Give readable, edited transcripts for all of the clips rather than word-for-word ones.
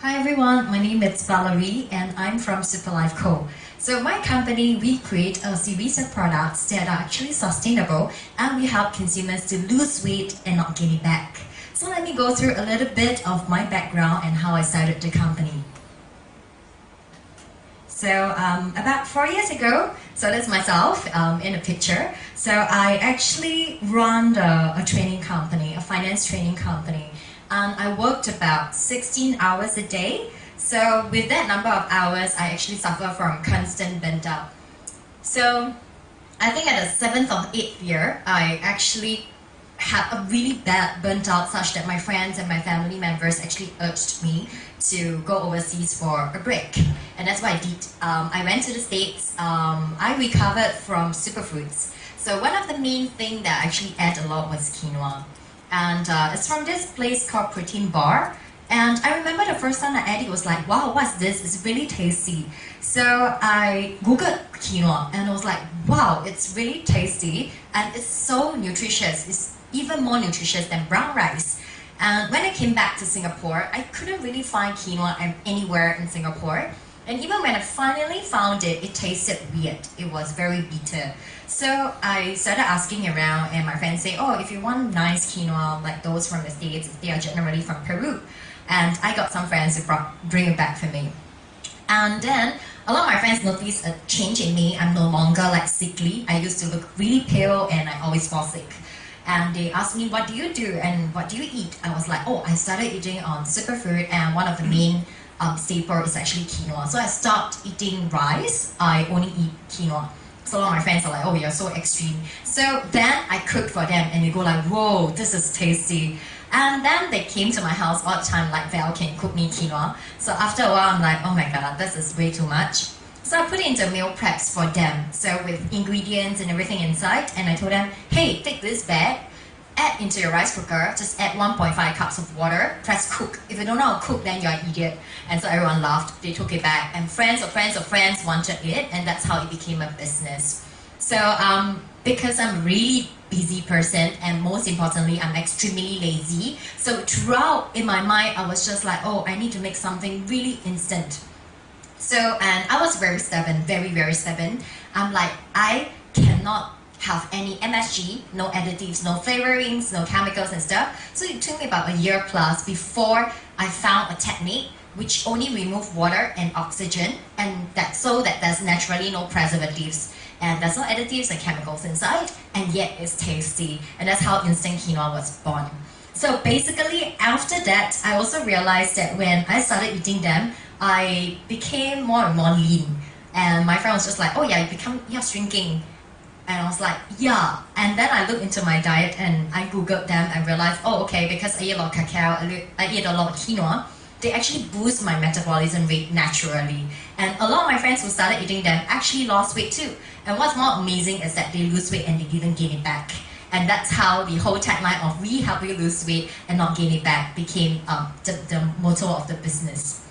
Hi everyone, my name is Valerie and I'm from Superlife Co. So my company, we create a series of products that are actually sustainable and we help consumers to lose weight and not gain it back. So let me go through a little bit of my background and how I started the company. So about 4 years ago, so that's myself in a picture. So I actually run a training company, a finance training company. I worked about 16 hours a day. So with that number of hours, I actually suffer from constant burnt out. So I think at the 7th or 8th year, I actually had a really bad burnt out such that my friends and my family members actually urged me to go overseas for a break. And that's what I did. I went to the States. I recovered from superfoods. So one of the main things that I actually ate a lot was quinoa. And it's from this place called Protein Bar. And I remember the first time I ate it was like, wow, what's this? It's really tasty. So I googled quinoa and I was like, wow, it's really tasty and it's so nutritious. It's even more nutritious than brown rice. And when I came back to Singapore, I couldn't really find quinoa anywhere in Singapore. And even when I finally found it, it tasted weird. It was very bitter. So I started asking around and my friends say, oh, if you want nice quinoa like those from the States, they are generally from Peru. And I got some friends who bring it back for me. And then a lot of my friends noticed a change in me. I'm no longer like sickly. I used to look really pale and I always fall sick. And they asked me, what do you do and what do you eat? I was like, oh, I started eating superfood and one of the main staple is actually quinoa. So I stopped eating rice. I only eat quinoa. So a lot of my friends are like, oh, you're so extreme. So then I cooked for them and they go like, whoa, this is tasty. And then they came to my house all the time like, Val, can you cook me quinoa? So after a while, I'm like, oh my God, this is way too much. So I put it into meal preps for them. So with ingredients and everything inside. And I told them, hey, take this bag, add into your rice cooker, just add 1.5 cups of water, press cook. If you don't know how to cook, then you're an idiot. And so everyone laughed, they took it back, and friends of friends of friends wanted it, and that's how it became a business. So because I'm a really busy person, and most importantly, I'm extremely lazy, so throughout in my mind, I was just like, oh, I need to make something really instant. So, and I was very stubborn, very, very stubborn. I'm like, I cannot have any MSG, no additives, no flavorings, no chemicals and stuff. So it took me about a year plus before I found a technique which only removes water and oxygen, and so that there's naturally no preservatives and there's no additives and chemicals inside, and yet it's tasty. And that's how instant quinoa was born. So basically, after that, I also realized that when I started eating them, I became more and more lean. And my friend was just like, oh yeah, you're shrinking. And I was like, yeah. And then I looked into my diet and I googled them and realized, oh, okay, because I eat a lot of cacao, I eat a lot of quinoa, they actually boost my metabolism rate naturally. And a lot of my friends who started eating them actually lost weight too. And what's more amazing is that they lose weight and they didn't gain it back. And that's how the whole tagline of we help you lose weight and not gain it back became the motto of the business.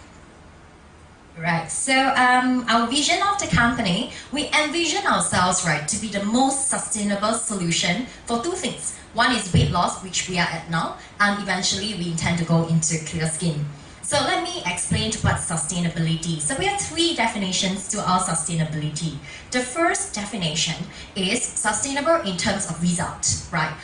Right, so our vision of the company, we envision ourselves, right, to be the most sustainable solution for two things. One is weight loss, which we are at now, and eventually we intend to go into clear skin. So let me explain what's sustainability. So we have three definitions to our sustainability. The first definition is sustainable in terms of result, right?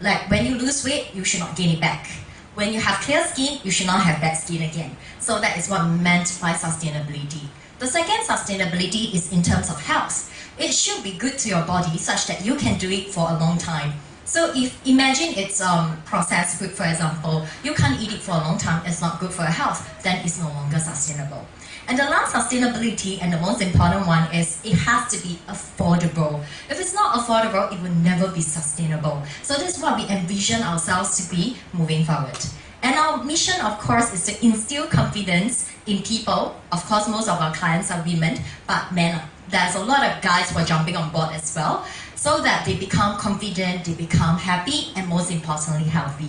Like when you lose weight, you should not gain it back. When you have clear skin, you should not have bad skin again. So that is what meant by sustainability. The second sustainability is in terms of health. It should be good to your body such that you can do it for a long time. So if imagine it's processed food, for example, you can't eat it for a long time, it's not good for your health, then it's no longer sustainable. And the last sustainability, and the most important one, is it has to be affordable. If it's not affordable, it will never be sustainable. So this is what we envision ourselves to be moving forward. And our mission, of course, is to instill confidence in people. Of course, most of our clients are women, but men, there's a lot of guys who are jumping on board as well, so that they become confident, they become happy, and most importantly, healthy.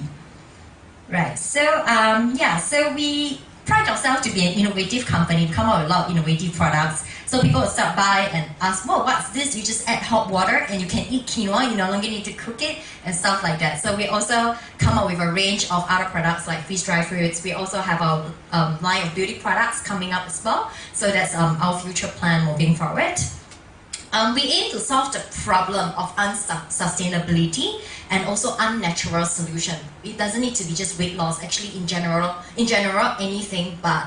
Right, so so we pride ourselves to be an innovative company, come out with a lot of innovative products. So people will stop by and ask, well, what's this? You just add hot water and you can eat quinoa, you no longer need to cook it and stuff like that. So we also come up with a range of other products like freeze-dried fruits. We also have our line of beauty products coming up as well. So that's our future plan moving forward. We aim to solve the problem of unsustainability and also unnatural solution. It doesn't need to be just weight loss. Actually, in general, anything. But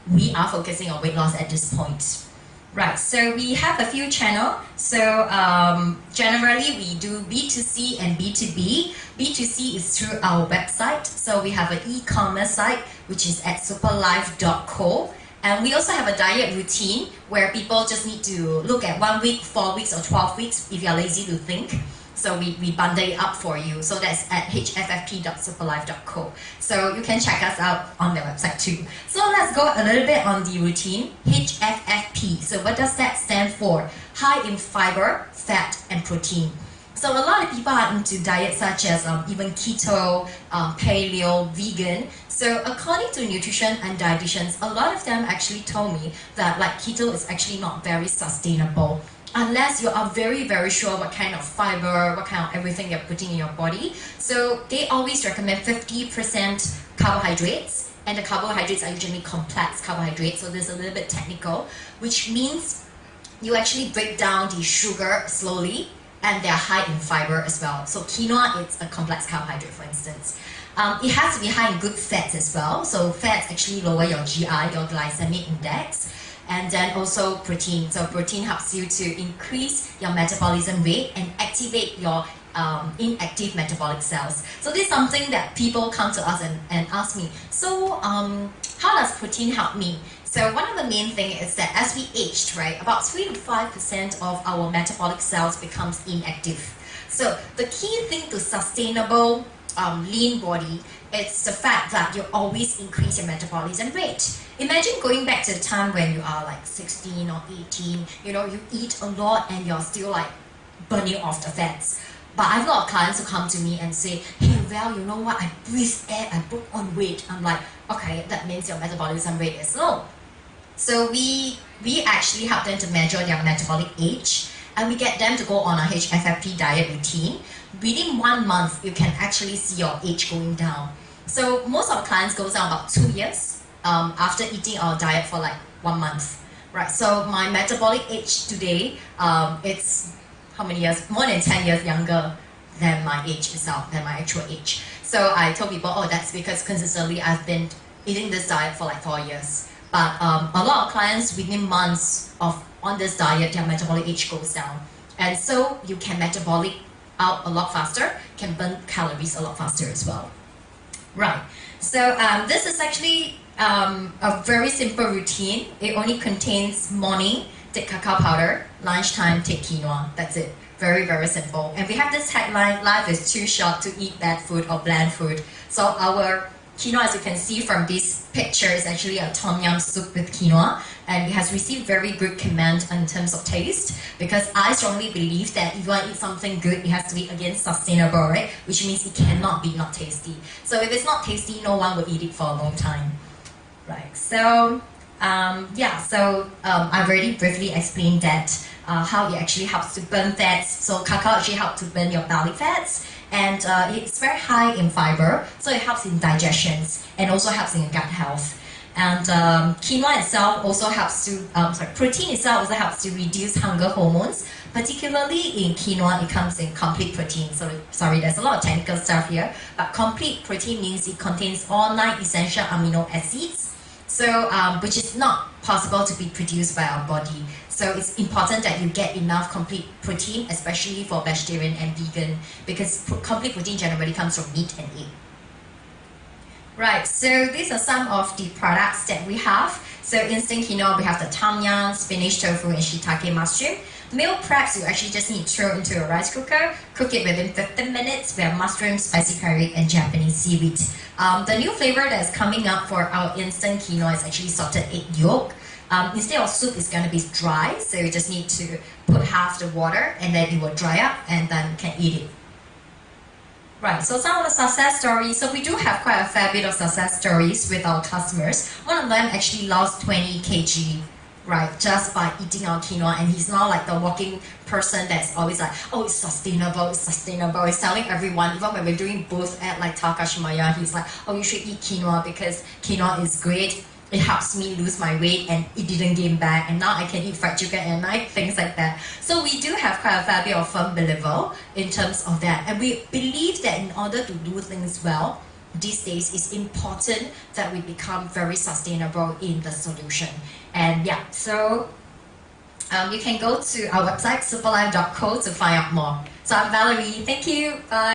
we are focusing on weight loss at this point. Right. So we have a few channels. So generally, we do B2C and B2B. B2C is through our website. So we have an e-commerce site which is at superlife.co. And we also have a diet routine where people just need to look at 1 week, 4 weeks, or 12 weeks if you're lazy to think. So we bundle it up for you. So that's at hffp.superlife.co. So you can check us out on the website too. So let's go a little bit on the routine. HFFP. So what does that stand for? High in fiber, fat, and protein. So a lot of people are into diets such as even keto, paleo, vegan. So according to nutrition and dietitians, a lot of them actually told me that like keto is actually not very sustainable unless you are very, very sure what kind of fiber, what kind of everything you're putting in your body. So they always recommend 50% carbohydrates, and the carbohydrates are usually complex carbohydrates, so this is a little bit technical, which means you actually break down the sugar slowly, and they're high in fiber as well. So quinoa is a complex carbohydrate, for instance. It has to be high in good fats as well. So fats actually lower your GI, your glycemic index. And then also protein. So protein helps you to increase your metabolism rate and activate your inactive metabolic cells. So this is something that people come to us and ask me, so how does protein help me? So one of the main things is that as we age, right, about 3 to 5% of our metabolic cells becomes inactive. So the key thing to sustainable lean body is the fact that you always increase your metabolism rate. Imagine going back to the time when you are like 16 or 18, you know, you eat a lot and you're still like burning off the fats. But I have a lot of clients who come to me and say, hey, well, you know what, I breathe air, I put on weight. I'm like, okay, that means your metabolism rate is low. So we actually help them to measure their metabolic age, and we get them to go on a HFFP diet routine. Within 1 month, you can actually see your age going down. So most of our clients goes down about 2 years after eating our diet for like 1 month. Right, so my metabolic age today, it's how many years? More than 10 years younger than my age itself, than my actual age. So I told people, oh, that's because consistently I've been eating this diet for like 4 years. But a lot of clients within months of on this diet, their metabolic age goes down. And so you can metabolic out a lot faster, can burn calories a lot faster as well. Right, so this is actually a very simple routine. It only contains morning, take cacao powder, lunchtime, take quinoa. That's it. Very, very simple. And we have this headline, life is too short to eat bad food or bland food. So our quinoa, as you can see from this picture, is actually a tom yum soup with quinoa, and it has received very good comment in terms of taste, because I strongly believe that if you want to eat something good, it has to be, again, sustainable, right? Which means it cannot be not tasty. So if it's not tasty, no one will eat it for a long time. Right, so I've already briefly explained that how it actually helps to burn fats. So cacao actually helps to burn your belly fats, and it's very high in fiber, so it helps in digestion and also helps in gut health. And quinoa itself also helps to, protein itself also helps to reduce hunger hormones. Particularly in quinoa, it comes in complete protein. So sorry, there's a lot of technical stuff here, but complete protein means it contains all 9 essential amino acids. So, which is not possible to be produced by our body. So it's important that you get enough complete protein, especially for vegetarian and vegan, because complete protein generally comes from meat and egg. Right, so these are some of the products that we have. So instant quinoa, we have the tom yum, spinach tofu, and shiitake mushroom. Meal preps, you actually just need to throw into a rice cooker, cook it within 15 minutes. We have mushroom, spicy curry, and Japanese seaweed. The new flavor that's coming up for our instant quinoa is actually salted egg yolk. Instead of soup, it's going to be dry, so you just need to put half the water, and then it will dry up, and then you can eat it. Right, so some of the success stories, so we do have quite a fair bit of success stories with our customers. One of them actually lost 20 kg, right, just by eating our quinoa, and he's now like the walking person that's always like, oh, it's sustainable, he's telling everyone, even when we're doing booth at like Takashimaya, he's like, oh, you should eat quinoa because quinoa is great. It helps me lose my weight and it didn't gain back, and now I can eat fried chicken at night, things like that. So we do have quite a fair bit of firm believer in terms of that, and we believe that in order to do things well these days, it's important that we become very sustainable in the solution. And yeah, so you can go to our website superlife.co to find out more. So I'm Valerie, thank you, bye.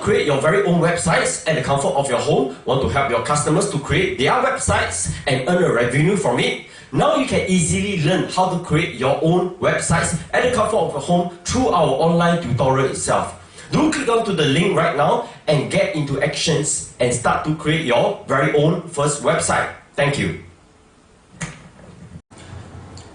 Create your very own websites at the comfort of your home, want to help your customers to create their websites and earn a revenue from it. Now you can easily learn how to create your own websites at the comfort of your home through our online tutorial itself. Do click onto the link right now and get into actions and start to create your very own first website. Thank you.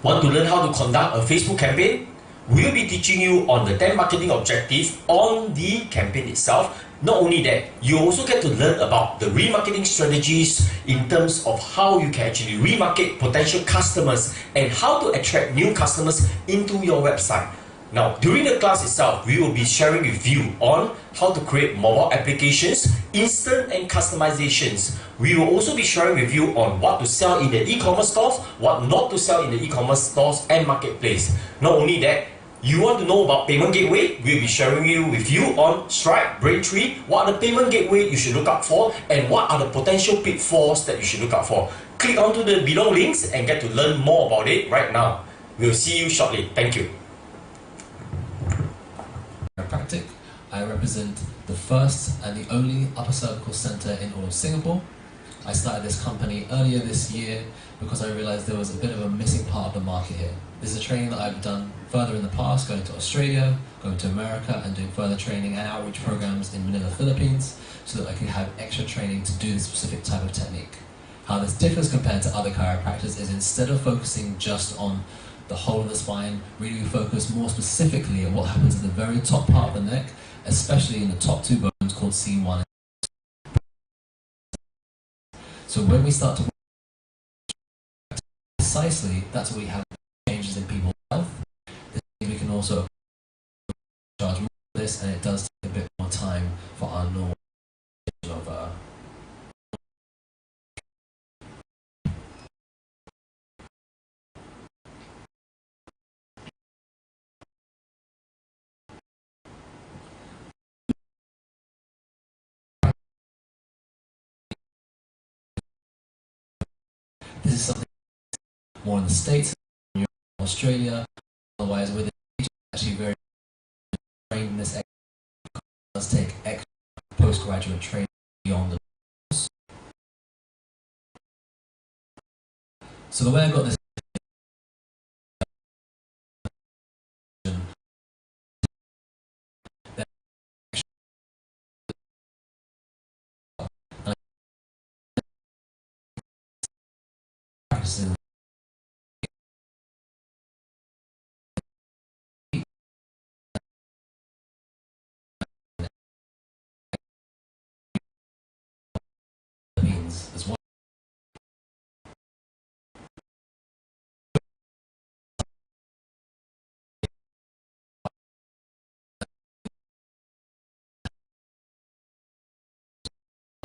Want to learn how to conduct a Facebook campaign? We'll be teaching you on the 10 marketing objectives on the campaign itself. Not only that, you also get to learn about the remarketing strategies in terms of how you can actually remarket potential customers and how to attract new customers into your website. Now, during the class itself, we will be sharing with you on how to create mobile applications, instant and customizations. We will also be sharing with you on what to sell in the e-commerce stores, what not to sell in the e-commerce stores and marketplace. Not only that, you want to know about payment gateway? We'll be sharing with you on Stripe, Braintree, what are the payment gateway you should look out for and what are the potential pitfalls that you should look out for. Click onto the below links and get to learn more about it right now. We'll see you shortly. Thank you. Chiropractic. I represent the first and the only upper cervical center in all of Singapore. I started this company earlier this year because I realized there was a bit of a missing part of the market here. This is a training that I've done further in the past, going to Australia, going to America, and doing further training and outreach programs in Manila, Philippines, so that I can have extra training to do this specific type of technique. How this differs compared to other chiropractors is instead of focusing just on the whole of the spine, really we focus more specifically on what happens at the very top part of the neck, especially in the top two bones called C1. So when we start to work precisely, that's where we have changes in people's health. We can also charge more for this, and it does take a bit more time for our normal of this is something more in the States, in Europe, Australia. Otherwise, within actually very trained in this. It does take extra postgraduate training beyond the course. So the way I got this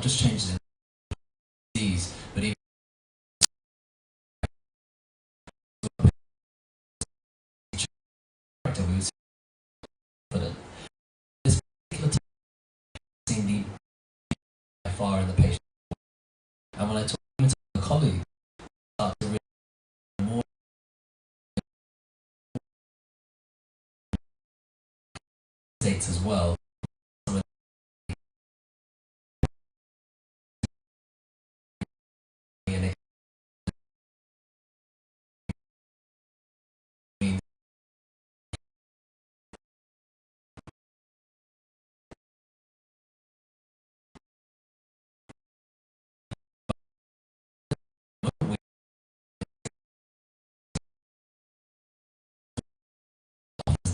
just changes in these, but even character we would see confident. This particular time seemed the by far in the patient. And when I talk to a colleague, I start to realize more states as well. And it means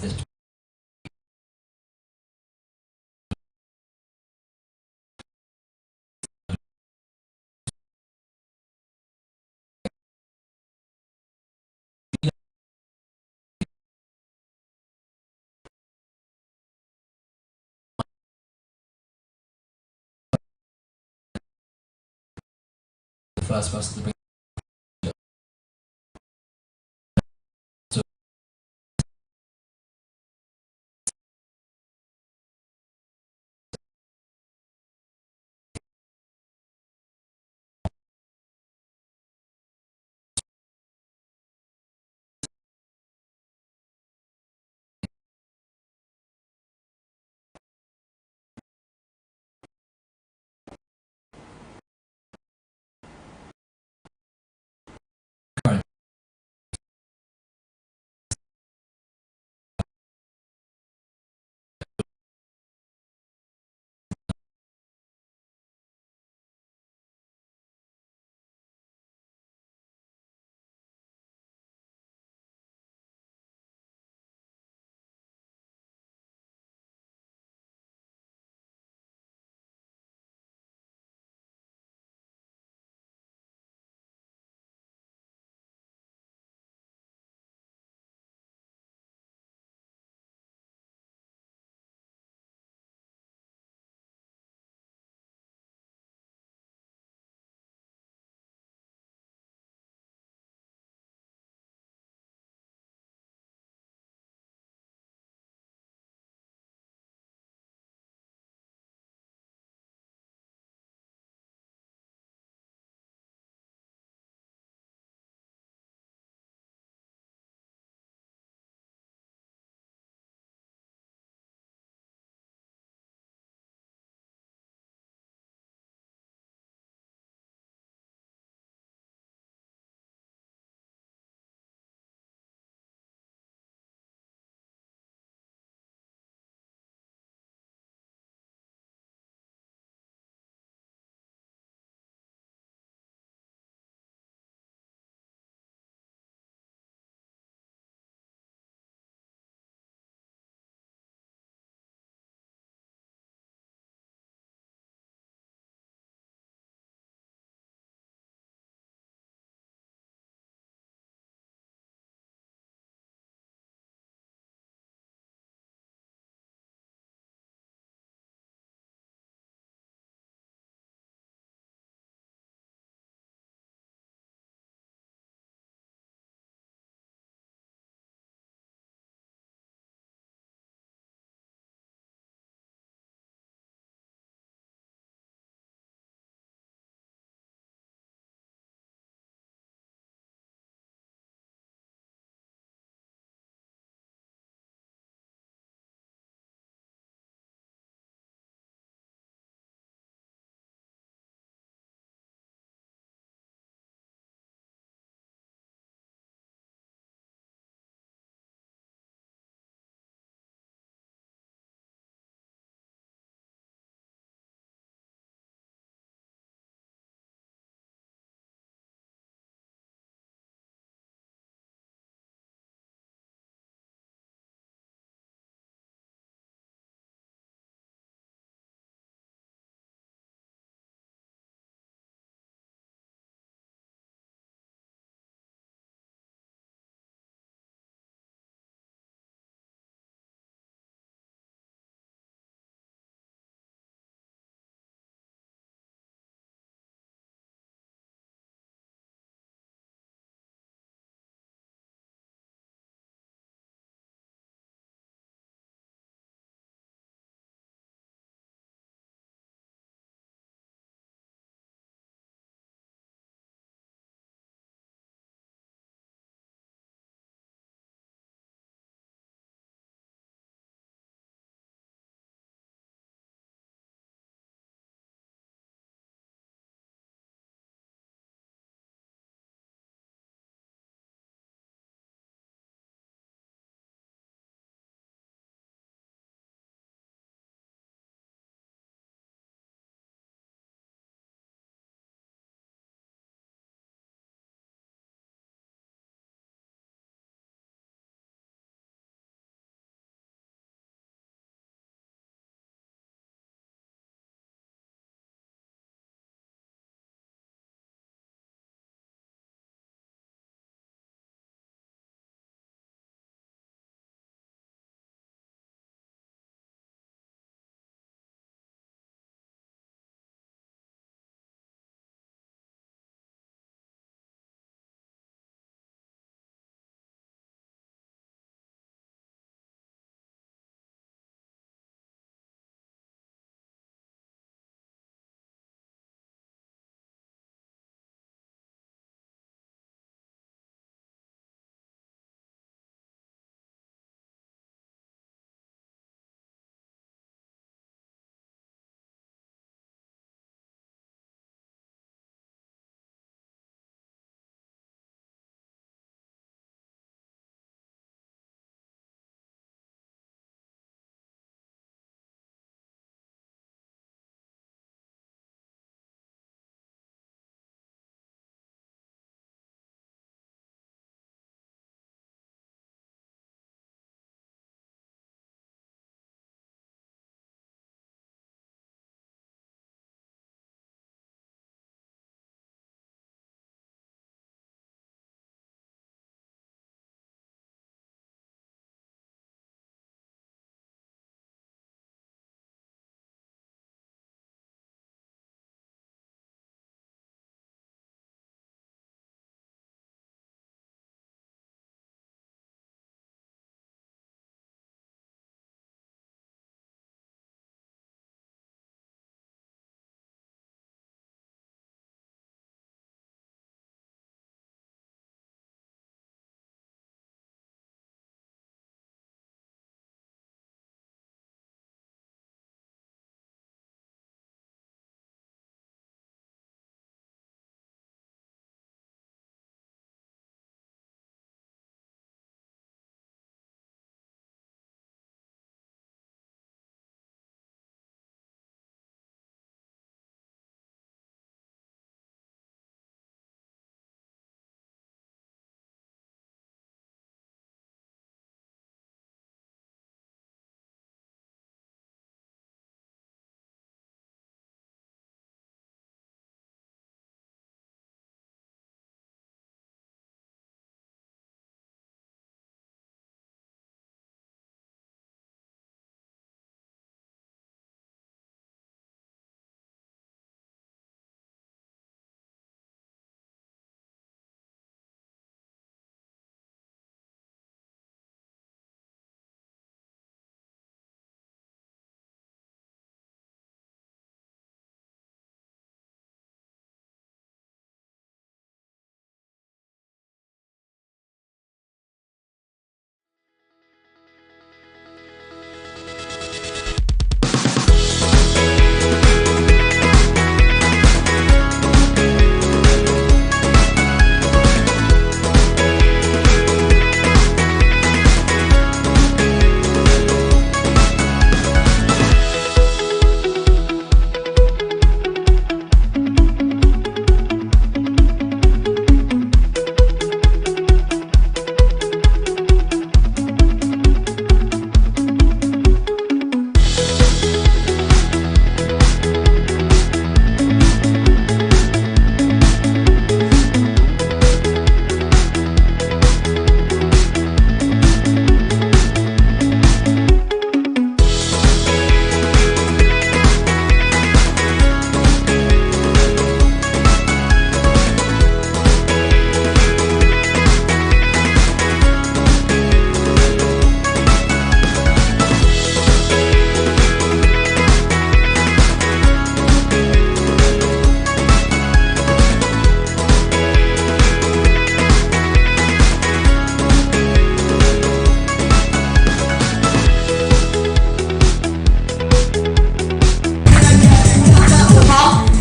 this the first person to bring to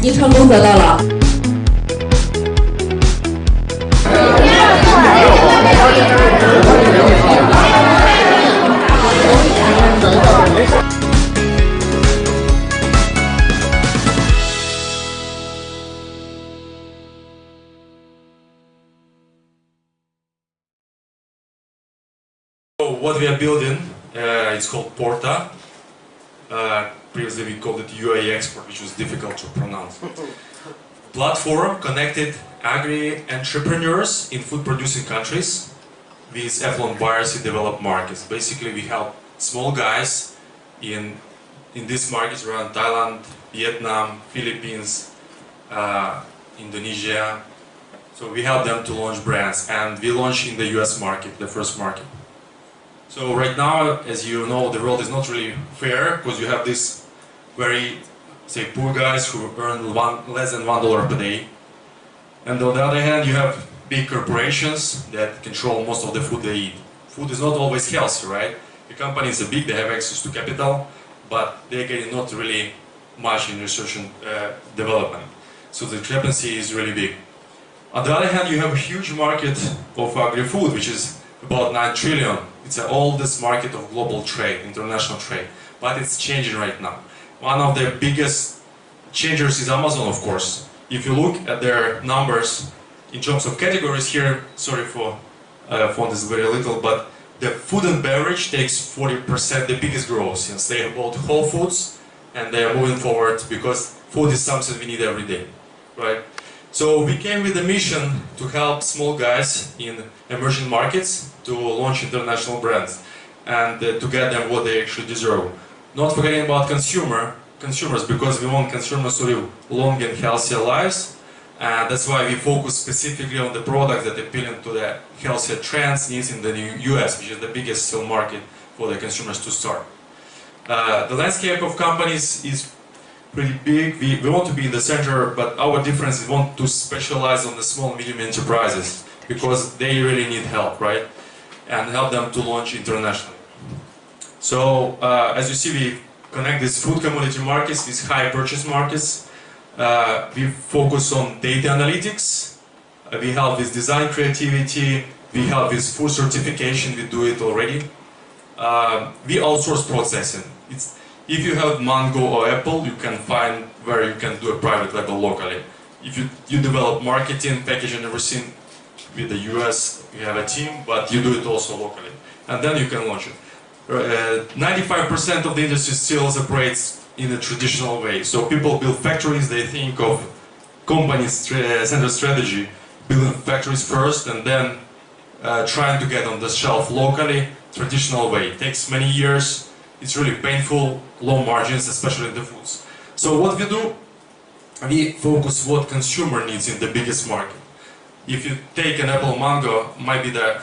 级成功得到了。So what we are building, it's called Porta. Previously we called it UAE Export, which was difficult to pronounce. Platform connected agri-entrepreneurs in food-producing countries with affluent buyers in developed markets. Basically, we help small guys in these markets around Thailand, Vietnam, Philippines, Indonesia. So we help them to launch brands, and we launched in the US market, the first market. So right now, as you know, the world is not really fair because you have these very, say, poor guys who earn less than $1 per day. And on the other hand, you have big corporations that control most of the food they eat. Food is not always healthy, right? The companies are big, they have access to capital, but they're getting not really much in research and development. So the discrepancy is really big. On the other hand, you have a huge market of agri-food, which is about 9 trillion. It's the oldest market of global trade, international trade, but it's changing right now. One of the biggest changers is Amazon, of course. If you look at their numbers in terms of categories here, sorry for font is very little, but the food and beverage takes 40% the biggest growth since they have bought Whole Foods and they are moving forward because food is something we need every day, right? So we came with a mission to help small guys in emerging markets to launch international brands and to get them what they actually deserve. Not forgetting about consumers, because we want consumers to live long and healthier lives. And that's why we focus specifically on the products that appeal to the healthier trends needs in the US, which is the biggest still market for the consumers to start. The landscape of companies is pretty big. We want to be in the center, but our difference is we want to specialize on the small and medium enterprises because they really need help, right? And help them to launch internationally. So, as you see, we connect these food commodity markets, these high purchase markets. We focus on data analytics. We help with design creativity. We help with food certification. We do it already. We outsource processing. If you have Mango or Apple, you can find where you can do a private label locally. If you develop marketing, packaging, everything with the US, you have a team, but you do it also locally. And then you can launch it. 95% of the industry still operates in a traditional way. So people build factories, they think of company-centered strategy, building factories first and then trying to get on the shelf locally, traditional way. It takes many years. It's really painful, low margins, especially in the foods. So what we do, we focus what consumer needs in the biggest market. If you take an Apple Mango, might be the,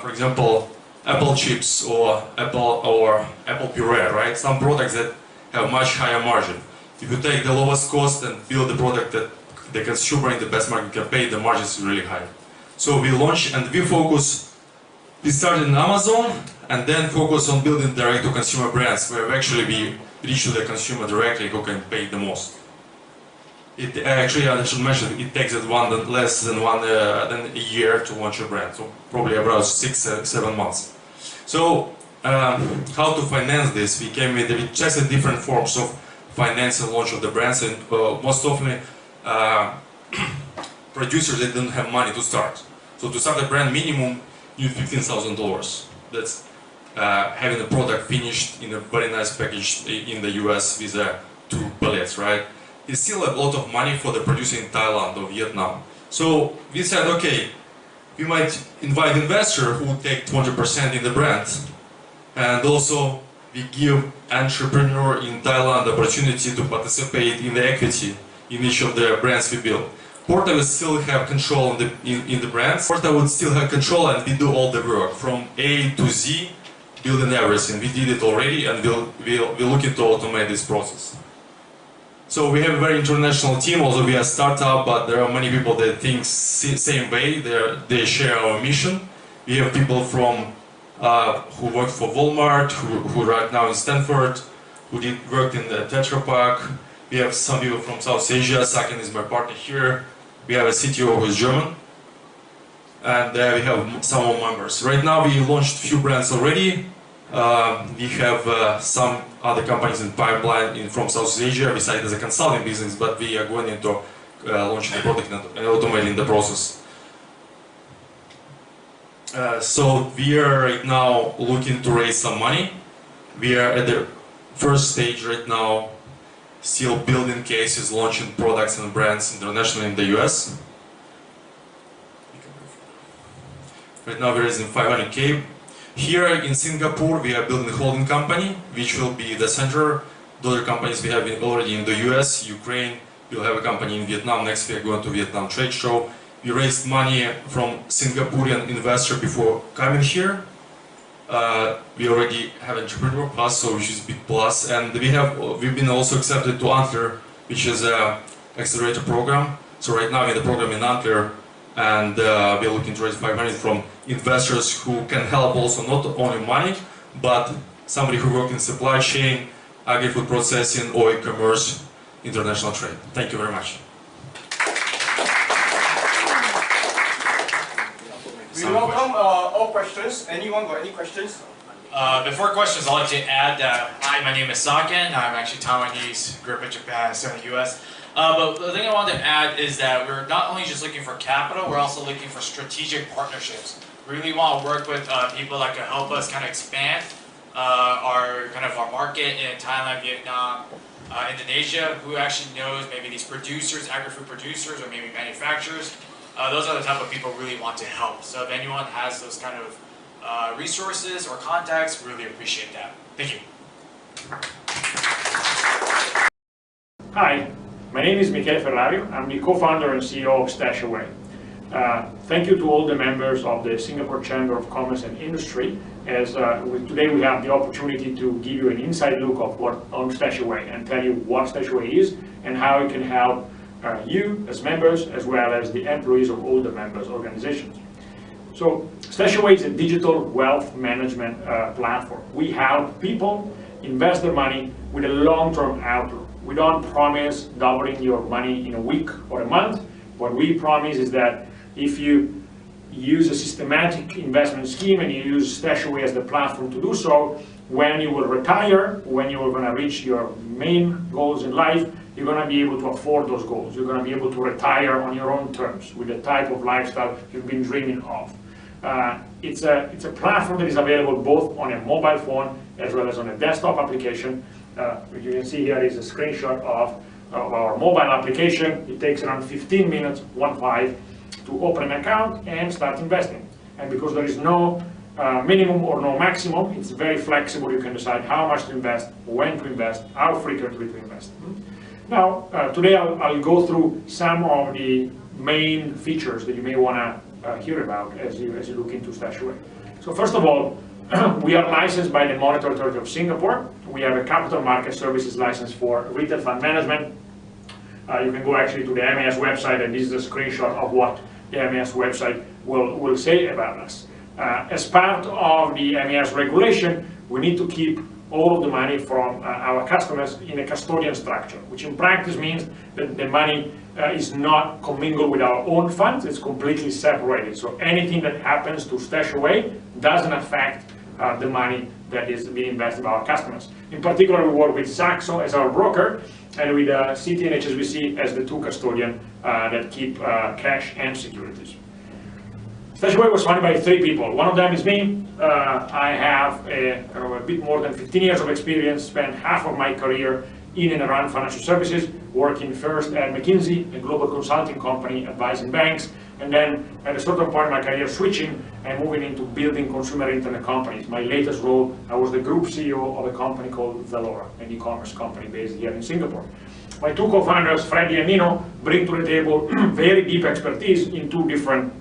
for example, apple chips or apple puree, right? Some products that have much higher margin. If you take the lowest cost and build the product that the consumer in the best market can pay, the margins is really high. So we launch and we focus. We started in Amazon and then focus on building direct-to-consumer brands where actually we reach to the consumer directly who can pay the most. It actually, I should mention, it takes less than a year to launch a brand, so probably about 6-7 months. So how to finance this? We tested different forms of finance and launch of the brands, and most often producers that don't have money to start. So to start a brand, minimum you need $15,000. That's having the product finished in a very nice package in the US with 2 pallets, right? It's still a lot of money for the producer in Thailand or Vietnam. So we said, okay, we might invite investor who will take 20% in the brand, and also we give entrepreneur in Thailand the opportunity to participate in the equity in each of the brands we build. Porta will still have control in the brands. Porta would still have control, and we do all the work from A to Z, building everything. We did it already, and we're looking to automate this process. So we have a very international team, although we are a startup, but there are many people that think same way. They share our mission. We have people from who worked for Walmart, who right now in Stanford, who worked in the Tetra Pak. We have some people from South Asia. Sakin is my partner here. We have a CTO who is German. And we have some more members. Right now we launched a few brands already. We have some other companies in pipeline from South Asia. We started as a consulting business, but we are going into launching the product and automating the process. So we are right now looking to raise some money. We are at the first stage right now, still building cases, launching products and brands internationally in the US. Right now we're raising 500K. Here in Singapore, we are building a holding company, which will be the center. The other companies we have already in the US, Ukraine. We'll have a company in Vietnam. Next, we are going to Vietnam trade show. We raised money from Singaporean investor before coming here. We already have Entrepreneur Plus, so which is big plus, and we've been also accepted to Antler, which is a accelerator program. So right now we're in the program in Antler, and we're looking to raise 500 from investors who can help also not only money, but somebody who works in supply chain, agri-food processing, or e-commerce, international trade. Thank you very much. We welcome all questions. Anyone got any questions? Before questions, I'd like to add that hi, my name is Sakin. I'm actually Taiwanese, grew up in Japan, still in the US. But the thing I wanted to add is that we're not only just looking for capital, we're also looking for strategic partnerships. We really want to work with people that can help us kind of expand our market in Thailand, Vietnam, Indonesia, who actually knows maybe these producers, agri-food producers, or maybe manufacturers. Those are the type of people we really want to help. So if anyone has those kind of resources or contacts, really appreciate that. Thank you. Hi, my name is Michele Ferrario. I'm the co-founder and CEO of StashAway. Thank you to all the members of the Singapore Chamber of Commerce and Industry, as today we have the opportunity to give you an inside look of on StashAway and tell you what StashAway is and how it can help you as members, as well as the employees of all the members' organizations. So StashAway is a digital wealth management platform. We help people invest their money with a long-term outlook. We don't promise doubling your money in a week or a month. What we promise is that if you use a systematic investment scheme and you use StashAway as the platform to do so, when you will retire, when you are going to reach your main goals in life, you're going to be able to afford those goals. You're going to be able to retire on your own terms with the type of lifestyle you've been dreaming of. It's a platform that is available both on a mobile phone as well as on a desktop application. You can see here is a screenshot of our mobile application. It takes around 15 minutes, 1-5, to open an account and start investing. And because there is no minimum or no maximum, it's very flexible. You can decide how much to invest, when to invest, how frequently to invest. Now, today I'll go through some of the main features that you may want to hear about as you look into StashAway. So first of all, we are licensed by the Monetary Authority of Singapore. We have a capital market services license for retail fund management. You can go actually to the MAS website, and this is a screenshot of what the MAS website will say about us. As part of the MAS regulation, we need to keep all of the money from our customers in a custodian structure, which in practice means that the money is not commingled with our own funds. It's completely separated. So anything that happens to StashAway doesn't affect the money that is being invested by our customers. In particular, we work with Saxo as our broker and with Citi and HSBC as the two custodians that keep cash and securities. StashAway was founded by 3 people. One of them is me. I have a bit more than 15 years of experience, spent half of my career in and around financial services, working first at McKinsey, a global consulting company advising banks, and then at a certain point in my career switching and moving into building consumer internet companies. My latest role, I was the group CEO of a company called Zalora, an e-commerce company based here in Singapore. My 2 co-founders, Freddie and Nino, bring to the table very deep expertise in 2 different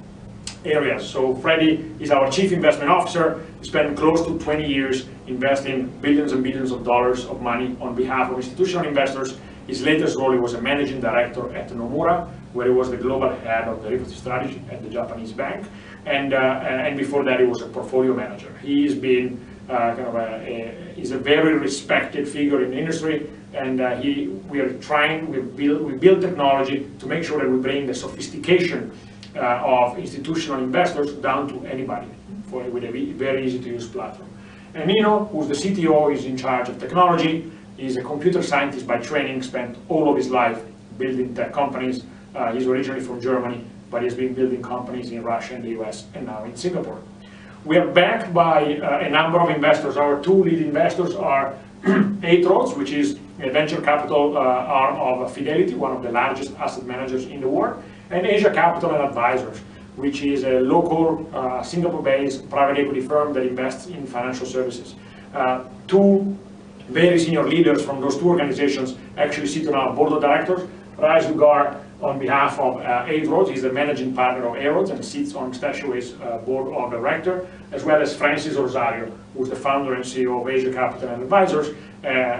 areas. So Freddie is our chief investment officer. He spent close to 20 years investing billions and billions of dollars of money on behalf of institutional investors. His latest role, he was a managing director at Nomura, where he was the global head of derivative strategy at the Japanese bank. And before that, he was a portfolio manager. He's been is a very respected figure in the industry, and we build technology to make sure that we bring the sophistication of institutional investors down to anybody with a very easy to use platform. And Nino, who's the CTO, is in charge of technology. He's a computer scientist by training, spent all of his life building tech companies. He's originally from Germany, but he's been building companies in Russia and the US and now in Singapore. We are backed by a number of investors. Our two lead investors are Eight Roads, which is a venture capital arm of Fidelity, one of the largest asset managers in the world, and Asia Capital and Advisors, which is a local Singapore-based private equity firm that invests in financial services. Two very senior leaders from those two organizations actually sit on our board of directors. Raj Dugar, on behalf of Eight Roads, he's the managing partner of Eight Roads and sits on StashAway's board of directors, as well as Francis Rosario, who's the founder and CEO of Asia Capital and Advisors,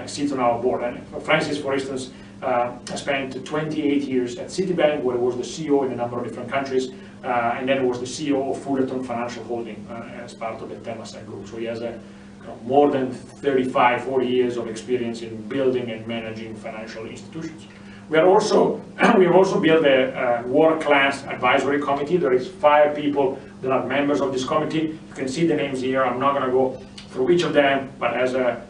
sits on our board. And Francis, for instance, spent 28 years at Citibank, where he was the CEO in a number of different countries, and then was the CEO of Fullerton Financial Holding as part of the Temasek Group. So he has more than 35, 40 years of experience in building and managing financial institutions. We have also built a world-class advisory committee. There is 5 people that are members of this committee. You can see the names here. I'm not going to go through each of them, but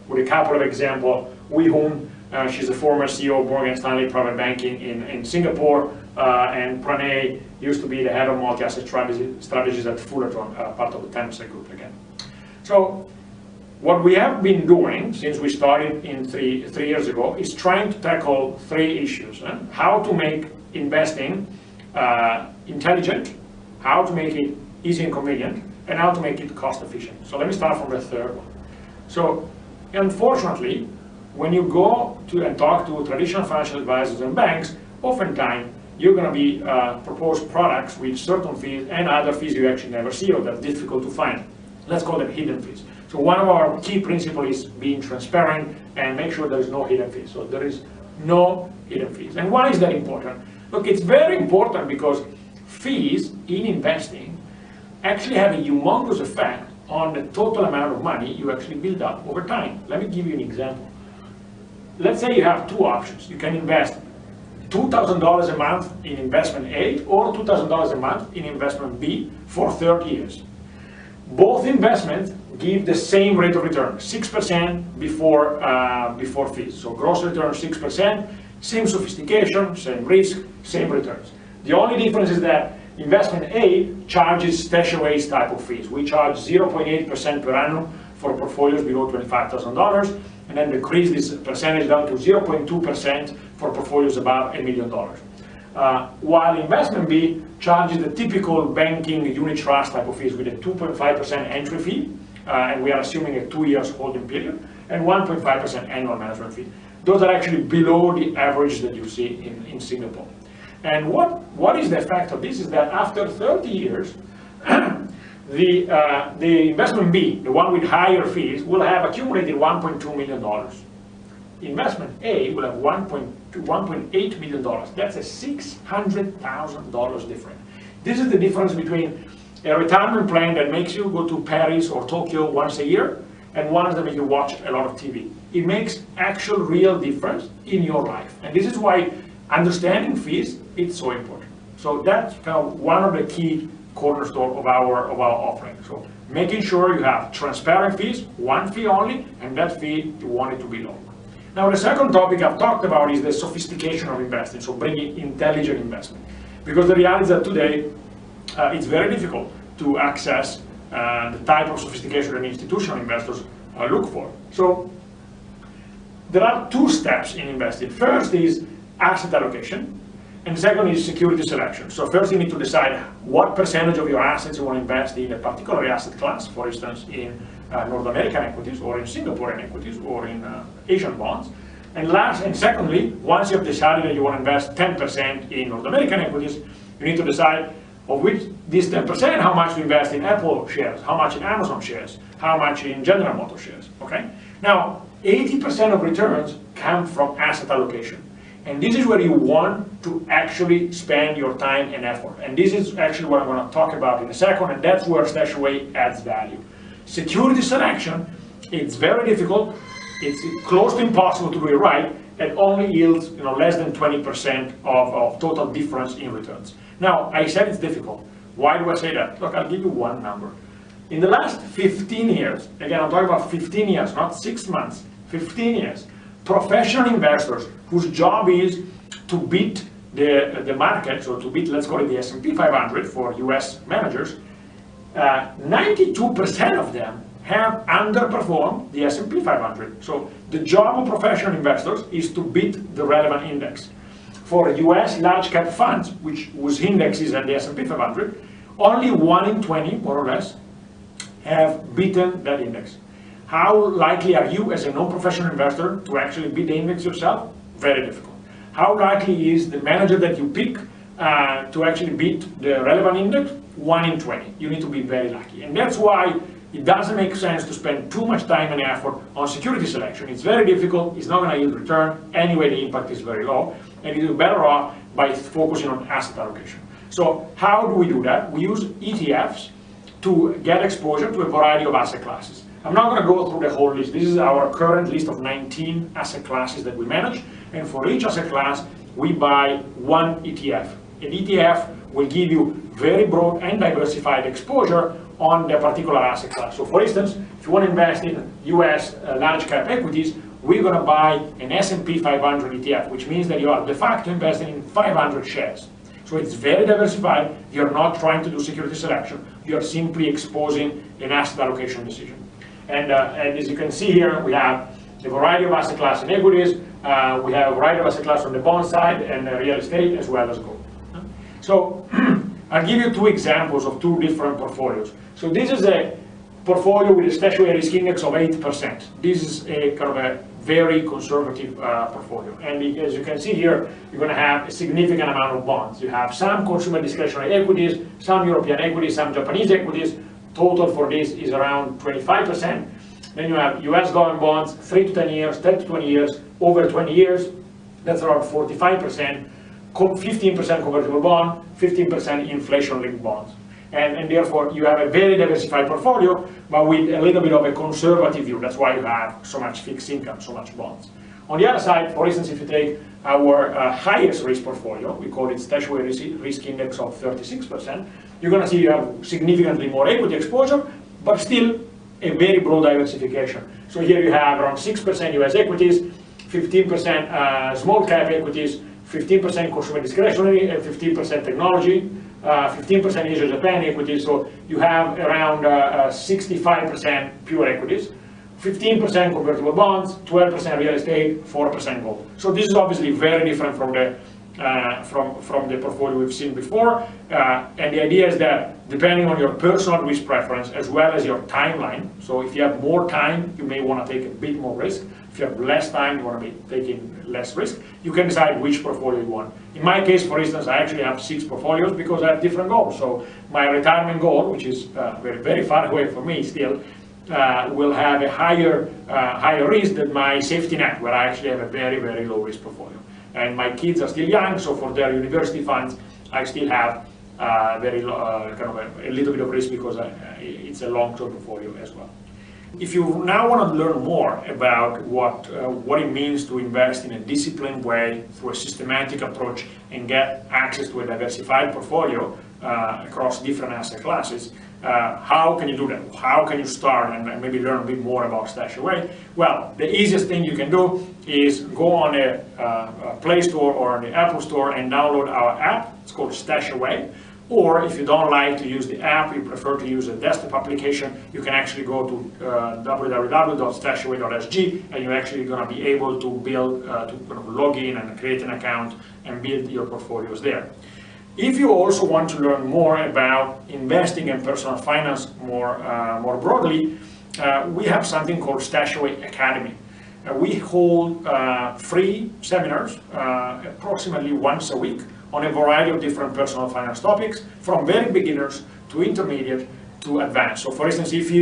with a couple of examples, Wee Hoon, she's the former CEO of Morgan Stanley Private Banking in Singapore, and Pranay used to be the head of multi-asset strategies at Fullerton, part of the Temasek Group again. So what we have been doing since we started in three years ago is trying to tackle 3 issues. How to make investing intelligent, how to make it easy and convenient, and how to make it cost efficient. So let me start from the third one. So unfortunately, when you go to and talk to traditional financial advisors and banks, oftentimes you're going to be proposed products with certain fees and other fees you actually never see or that's difficult to find. Let's call them hidden fees. So one of our key principles is being transparent and make sure there is no hidden fees. So there is no hidden fees. And why is that important? Look, it's very important because fees in investing actually have a humongous effect on the total amount of money you actually build up over time. Let me give you an example. Let's say you have 2 options. You can invest $2,000 a month in investment A or $2,000 a month in investment B for 30 years. Both investments give the same rate of return, 6% before fees. So gross return 6%, same sophistication, same risk, same returns. The only difference is that investment A charges StashAway's type of fees. We charge 0.8% per annum for portfolios below $25,000, and then decrease this percentage down to 0.2% for portfolios above $1 million. While investment B charges the typical banking unit trust type of fees with a 2.5% entry fee, and we are assuming a 2 years holding period, and 1.5% annual management fee. Those are actually below the average that you see in Singapore. And what is the effect of this is that after 30 years, the investment B, the one with higher fees, will have accumulated $1.2 million. Investment A will have $1.8 million. That's a $600,000 difference. This is the difference between a retirement plan that makes you go to Paris or Tokyo once a year and one that makes you watch a lot of TV. It makes actual real difference in your life. And this is why understanding fees is so important. So that's kind of one of the key cornerstone of our offering. So making sure you have transparent fees, one fee only, and that fee you want it to be low. Now the second topic I've talked about is the sophistication of investing, so bringing intelligent investment. Because the reality is that today it's very difficult to access the type of sophistication that institutional investors look for. So there are 2 steps in investing. First is asset allocation, and the second is security selection. So first you need to decide what percentage of your assets you want to invest in a particular asset class, for instance in North American equities or in Singaporean equities or in Asian bonds. And secondly, once you have decided that you want to invest 10% in North American equities, you need to decide of which this 10%, how much to invest in Apple shares, how much in Amazon shares, how much in General Motors shares, okay? Now, 80% of returns come from asset allocation. And this is where you want to actually spend your time and effort. And this is actually what I'm going to talk about in a second, and that's where StashAway adds value. Security selection It's very difficult. It's close to impossible to do it right, and only yields less than 20% of total difference in returns. Now, I said it's difficult. Why do I say that? Look, I'll give you one number. In the last 15 years, again, I'm talking about 15 years, not 6 months, 15 years, professional investors whose job is to beat the market, so to beat, let's call it the S&P 500 for US managers, 92% of them have underperformed the S&P 500. So the job of professional investors is to beat the relevant index. For US large cap funds, whose index is at the S&P 500, only 1 in 20, more or less, have beaten that index. How likely are you as a non-professional investor to actually beat the index yourself? Very difficult. How likely is the manager that you pick to actually beat the relevant index? 1 in 20. You need to be very lucky. And that's why it doesn't make sense to spend too much time and effort on security selection. It's very difficult, it's not going to yield return, anyway the impact is very low, and you're better off by focusing on asset allocation. So how do we do that? We use ETFs to get exposure to a variety of asset classes. I'm not going to go through the whole list. This is our current list of 19 asset classes that we manage, and for each asset class we buy one ETF. An ETF will give you very broad and diversified exposure on the particular asset class. So for instance, if you want to invest in US large cap equities, we're going to buy an S&P 500 ETF, which means that you are de facto investing in 500 shares. So it's very diversified. You're not trying to do security selection. You're simply exposing an asset allocation decision. And as you can see here, we have a variety of asset class in equities. We have a variety of asset class on the bond side and real estate as well as gold. So I'll give you 2 examples of 2 different portfolios. So this is a portfolio with a statutory risk index of 8%. This is a kind of a very conservative portfolio. And as you can see here, you're going to have a significant amount of bonds. You have some consumer discretionary equities, some European equities, some Japanese equities. Total for this is around 25%. Then you have US government bonds, 3 to 10 years, 10 to 20 years, over 20 years. That's around 45%. 15% convertible bond, 15% inflation-linked bonds. And therefore, you have a very diversified portfolio, but with a little bit of a conservative view. That's why you have so much fixed income, so much bonds. On the other side, for instance, if you take our highest risk portfolio, we call it statutory risk index of 36%, you're going to see you have significantly more equity exposure, but still a very broad diversification. So here you have around 6% US equities, 15% small cap equities, 15% consumer discretionary, and 15% technology, 15% Asia-Japan equities. So you have around 65% pure equities, 15% convertible bonds, 12% real estate, 4% gold. So this is obviously very different from the portfolio we've seen before. And the idea is that depending on your personal risk preference as well as your timeline, so if you have more time, you may want to take a bit more risk. If you have less time, you want to be taking less risk, you can decide which portfolio you want. In my case, for instance, I actually have 6 portfolios because I have different goals. So my retirement goal, which is very, very far away from me still, will have a higher risk than my safety net, where I actually have a very, very low risk portfolio. And my kids are still young, so for their university funds, I still have very kind of a little bit of risk because it's a long-term portfolio as well. If you now want to learn more about what it means to invest in a disciplined way through a systematic approach and get access to a diversified portfolio across different asset classes, how can you do that? How can you start and maybe learn a bit more about StashAway? Well, the easiest thing you can do is go on a Play Store or the Apple Store and download our app. It's called StashAway. Or if you don't like to use the app, you prefer to use a desktop application, you can actually go to www.stashaway.sg and you're actually going to be able to build, to kind of log in and create an account and build your portfolios there. If you also want to learn more about investing and personal finance more broadly, we have something called StashAway Academy. We hold free seminars approximately once a week on a variety of different personal finance topics, from very beginners to intermediate to advanced. So for instance, if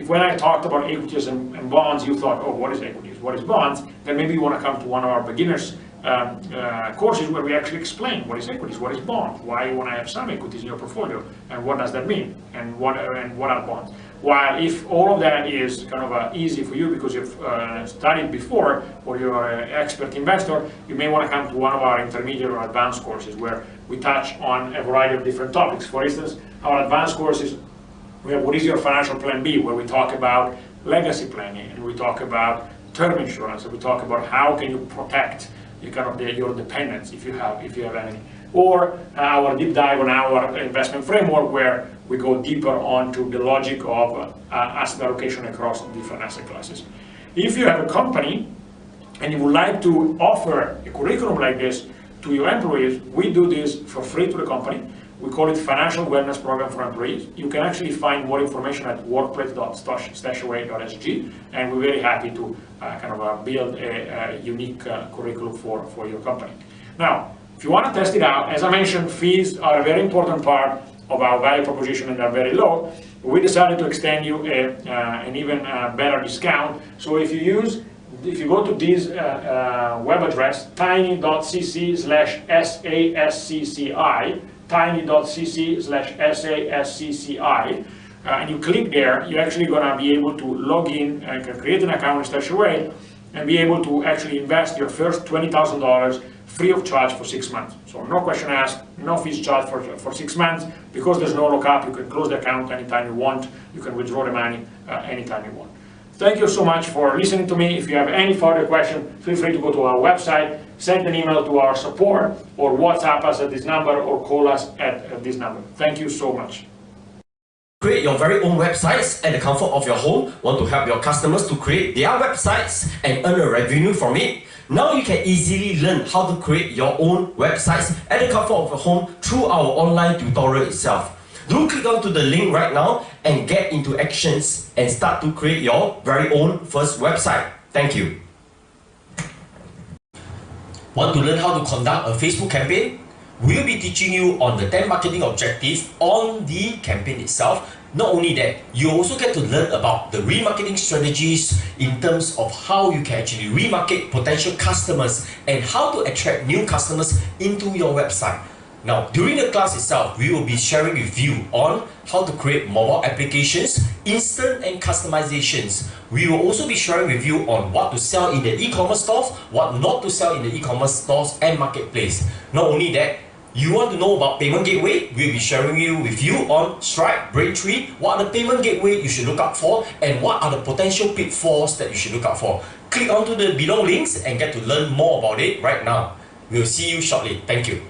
when I talked about equities and bonds, you thought, oh, what is equities, what is bonds, then maybe you want to come to one of our beginners courses where we actually explain what is equities, what is bonds, why you want to have some equities in your portfolio, and what does that mean, and what are bonds. While if all of that is kind of easy for you because you've studied before or you're an expert investor, you may want to come to one of our intermediate or advanced courses where we touch on a variety of different topics. For instance, our advanced courses, we have What is Your Financial Plan B, where we talk about legacy planning, and we talk about term insurance, and we talk about how can you protect your dependents if you have any. Or our deep dive on our investment framework, where we go deeper onto the logic of asset allocation across different asset classes. If you have a company and you would like to offer a curriculum like this to your employees, we do this for free to the company. We call it Financial Wellness Program for Employees. You can actually find more information at workplace.stashaway.sg, and we're very happy to build a unique curriculum for your company. Now, if you want to test it out, as I mentioned, fees are a very important part of our value proposition and are very low. We decided to extend you an even better discount. So if you go to this web address, tiny.cc/SASCCI, tiny.cc/SASCCI, and you click there, you're actually going to be able to log in and create an account in StashAway and be able to actually invest your first $20,000 free of charge for 6 months. So no question asked, no fees charged for 6 months. Because there's no lockup, you can close the account anytime you want. You can withdraw the money anytime you want. Thank you so much for listening to me. If you have any further questions, feel free to go to our website, send an email to our support, or WhatsApp us at this number, or call us at this number. Thank you so much. Create your very own websites at the comfort of your home. Want to help your customers to create their websites and earn a revenue from it? Now you can easily learn how to create your own websites at the comfort of your home through our online tutorial itself. Do click onto the link right now and get into actions and start to create your very own first website. Thank you. Want to learn how to conduct a Facebook campaign? We'll be teaching you on the 10 marketing objectives on the campaign itself. Not only that, you also get to learn about the remarketing strategies in terms of how you can actually remarket potential customers and how to attract new customers into your website. Now, during the class itself, we will be sharing with you on how to create mobile applications, instant and customizations. We will also be sharing with you on what to sell in the e-commerce stores, what not to sell in the e-commerce stores and marketplace. Not only that, you want to know about payment gateway, we'll be sharing with you on Stripe, Braintree, what are the payment gateway you should look out for and what are the potential pitfalls that you should look out for. Click onto the below links and get to learn more about it right now. We'll see you shortly. Thank you.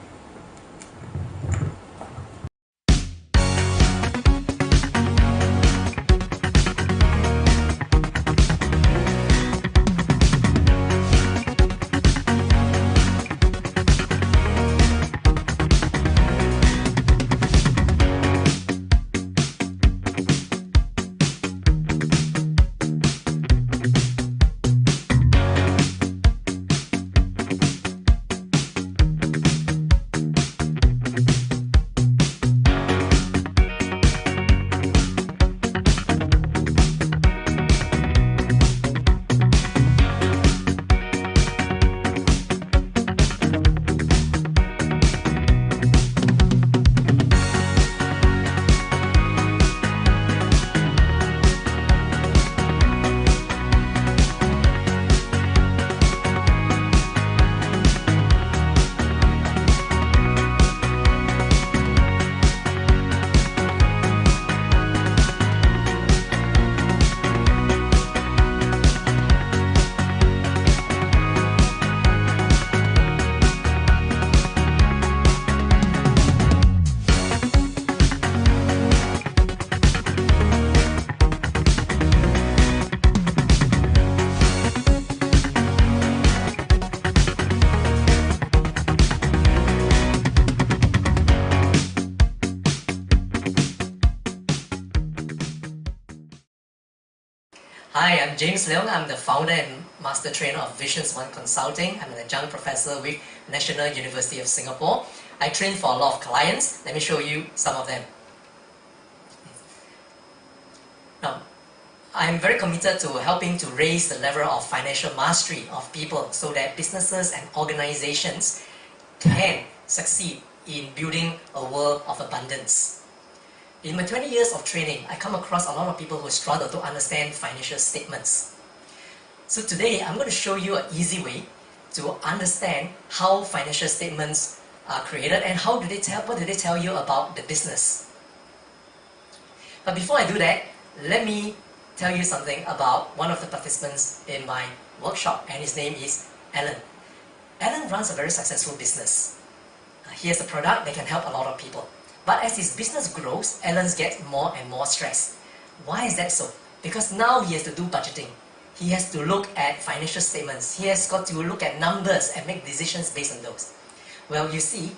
Hi, I'm James Leong. I'm the founder and master trainer of Visions One Consulting. I'm an adjunct professor with National University of Singapore. I train for a lot of clients. Let me show you some of them. Now, I'm very committed to helping to raise the level of financial mastery of people so that businesses and organizations can succeed in building a world of abundance. In my 20 years of training, I come across a lot of people who struggle to understand financial statements. So today, I'm going to show you an easy way to understand how financial statements are created and what do they tell you about the business. But before I do that, let me tell you something about one of the participants in my workshop, and his name is Alan. Alan runs a very successful business. He has a product that can help a lot of people. But as his business grows, Alan gets more and more stressed. Why is that so? Because now he has to do budgeting. He has to look at financial statements. He has got to look at numbers and make decisions based on those. Well, you see,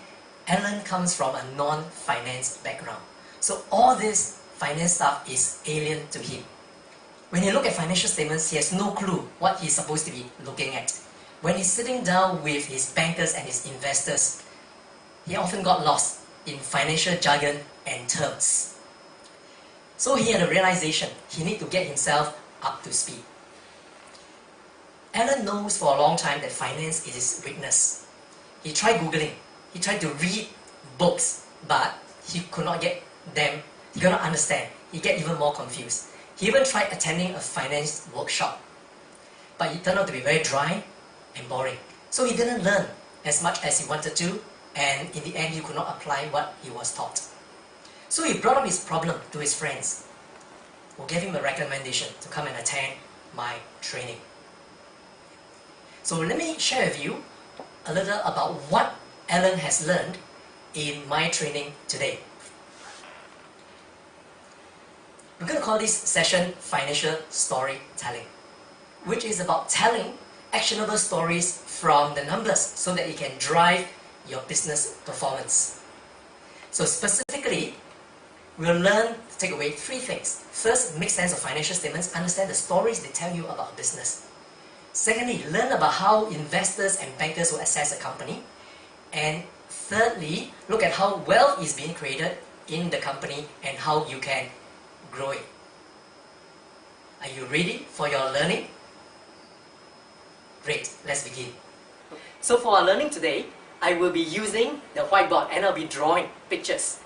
Alan comes from a non-finance background. So all this finance stuff is alien to him. When you look at financial statements, he has no clue what he's supposed to be looking at. When he's sitting down with his bankers and his investors, he often got lost in financial jargon and terms. So he had a realization he needed to get himself up to speed. Alan knows for a long time that finance is his weakness. He tried Googling, he tried to read books, but he could not get them, he could not understand, he get even more confused. He even tried attending a finance workshop, but it turned out to be very dry and boring. So he didn't learn as much as he wanted to, and in the end he could not apply what he was taught. So he brought up his problem to his friends, who gave him a recommendation to come and attend my training. So let me share with you a little about what Alan has learned in my training today. We're going to call this session Financial Storytelling, which is about telling actionable stories from the numbers so that it can drive your business performance. So specifically, we'll learn to take away 3 things. First, make sense of financial statements, understand the stories they tell you about a business. Secondly, learn about how investors and bankers will assess a company. And thirdly, look at how wealth is being created in the company and how you can grow it. Are you ready for your learning? Great, let's begin. So for our learning today, I will be using the whiteboard and I'll be drawing pictures.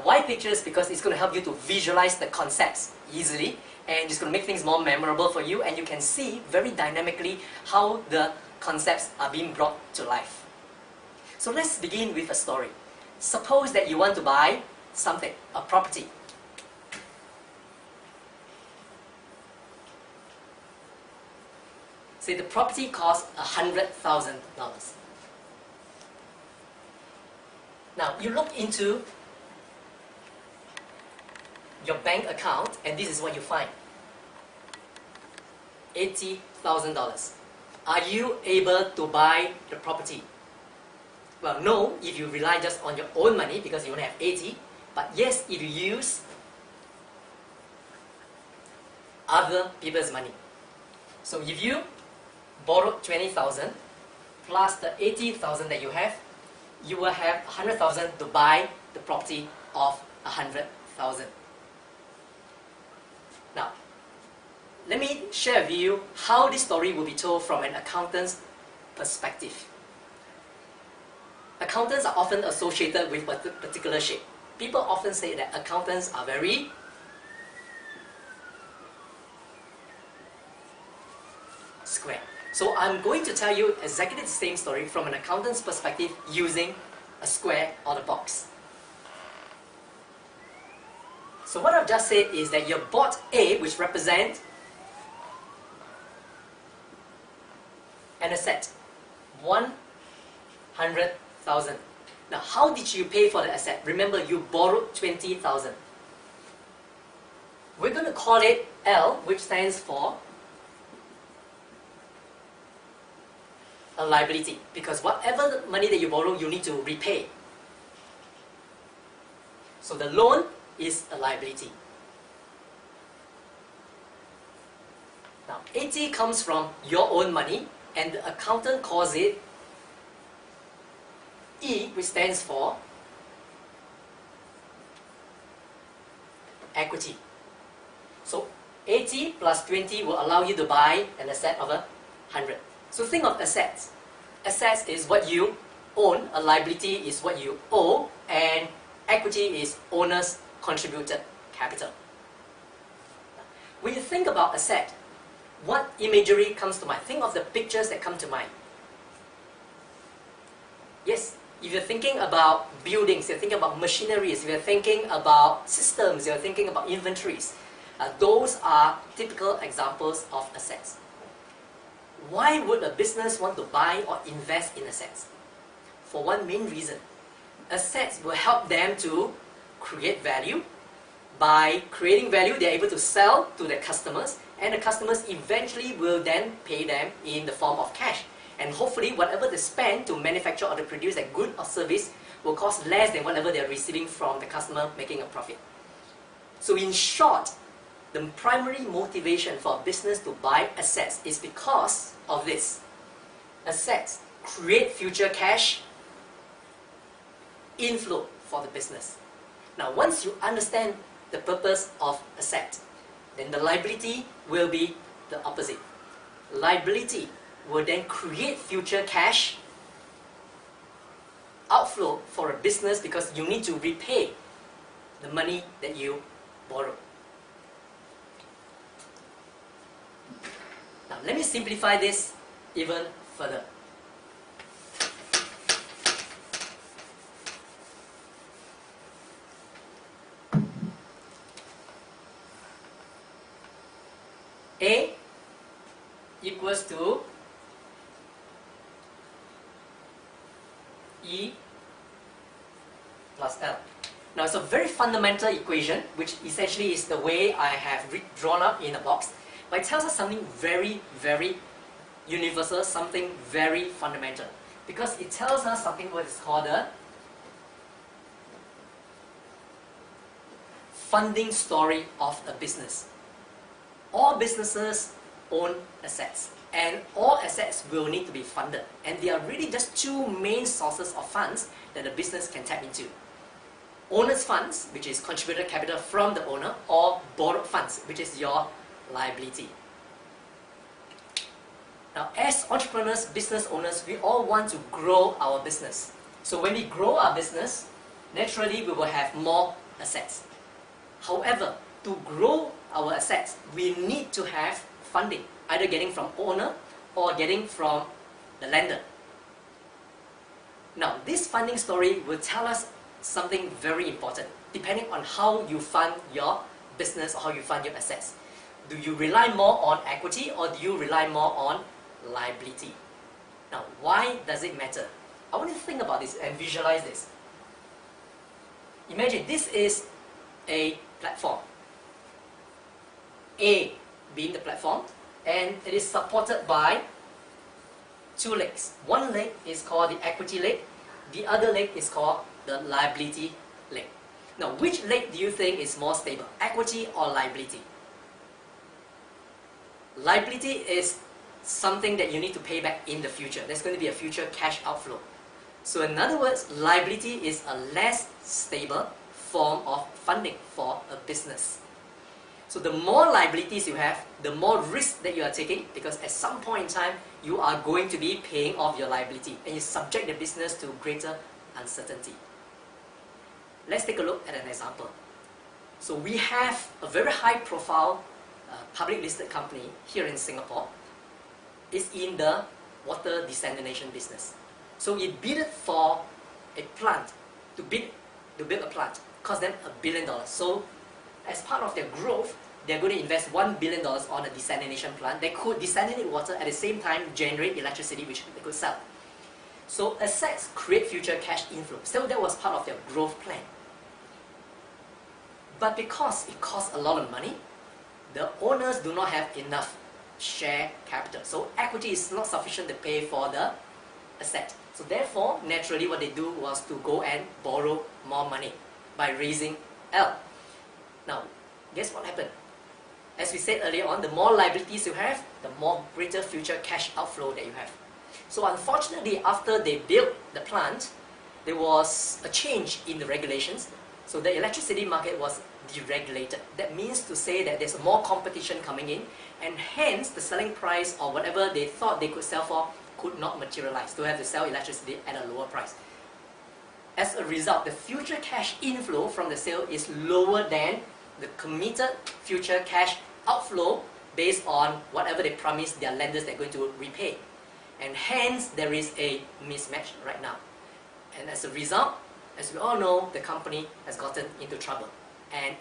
Why pictures? Because it's going to help you to visualize the concepts easily, and it's going to make things more memorable for you, and you can see very dynamically how the concepts are being brought to life. So let's begin with a story. Suppose that you want to buy something, a property. Say the property costs $100,000. Now you look into your bank account and this is what you find. $80,000. Are you able to buy the property? Well, no, if you rely just on your own money because you only have 80, but yes, if you use other people's money. So if you borrowed 20,000 plus the 80,000 that you will have 100,000 to buy the property of 100,000. Now, let me share with you how this story will be told from an accountant's perspective. Accountants are often associated with a particular shape. People often say that accountants are very square. So I'm going to tell you exactly the same story from an accountant's perspective using a square or a box. So what I've just said is that you bought A, which represents an asset, 100,000. Now how did you pay for the asset? Remember, you borrowed 20,000. We're going to call it L, which stands for a liability, because whatever money that you borrow, you need to repay. So the loan is a liability. Now 80 comes from your own money, and the accountant calls it E, which stands for equity. So 80 plus 20 will allow you to buy an asset of 100. So think of assets. Assets is what you own, a liability is what you owe, and equity is owner's contributed capital. When you think about asset, what imagery comes to mind? Think of the pictures that come to mind. Yes, if you're thinking about buildings, you're thinking about machineries, if you're thinking about systems, you're thinking about inventories, those are typical examples of assets. Why would a business want to buy or invest in assets? For one main reason. Assets will help them to create value. By creating value, they're able to sell to their customers, and the customers eventually will then pay them in the form of cash. And hopefully, whatever they spend to manufacture or to produce a good or service will cost less than whatever they're receiving from the customer making a profit. So in short, the primary motivation for a business to buy assets is because of this. Assets create future cash inflow for the business. Now, once you understand the purpose of asset, then the liability will be the opposite. Liability will then create future cash outflow for a business because you need to repay the money that you borrow. Now, let me simplify this even further. A equals to E plus L. Now, it's a very fundamental equation, which essentially is the way I have drawn up in a box, but it tells us something very, very universal, something very fundamental, because it tells us something what is called a funding story of a business. All businesses own assets, and all assets will need to be funded, and there are really just two main sources of funds that a business can tap into. Owner's funds, which is contributed capital from the owner, or borrowed funds, which is your liability. Now, as entrepreneurs, business owners, we all want to grow our business. So when we grow our business, naturally we will have more assets. However, to grow our assets, we need to have funding, either getting from owner or getting from the lender. Now, this funding story will tell us something very important, depending on how you fund your business or how you fund your assets. Do you rely more on equity or do you rely more on liability? Now, why does it matter? I want you to think about this and visualize this. Imagine this is a platform. A being the platform, and it is supported by two legs. One leg is called the equity leg, the other leg is called the liability leg. Now, which leg do you think is more stable, equity or liability? Liability is something that you need to pay back in the future. There's going to be a future cash outflow. So in other words, liability is a less stable form of funding for a business. So the more liabilities you have, the more risk that you are taking, because at some point in time, you are going to be paying off your liability, and you subject the business to greater uncertainty. Let's take a look at an example. So we have a very high profile public listed company here in Singapore. It's in the water desalination business. So it bid for a plant, to build a plant, cost them $1 billion. So as part of their growth, they're going to invest $1 billion on a desalination plant. They could desalinate water at the same time generate electricity, which they could sell. So assets create future cash inflow. So that was part of their growth plan. But because it costs a lot of money, the owners do not have enough share capital. So equity is not sufficient to pay for the asset. So therefore, naturally what they do was to go and borrow more money by raising L. Now, guess what happened? As we said earlier on, the more liabilities you have, the more greater future cash outflow that you have. So unfortunately, after they built the plant, there was a change in the regulations. So the electricity market was deregulated. That means to say that there's more competition coming in, and hence the selling price or whatever they thought they could sell for could not materialize. They have to sell electricity at a lower price. as a result, the future cash inflow from the sale is lower than the committed future cash outflow based on whatever they promise their lenders they're going to repay. And hence, there is a mismatch right now. And as a result, as we all know, the company has gotten into trouble. And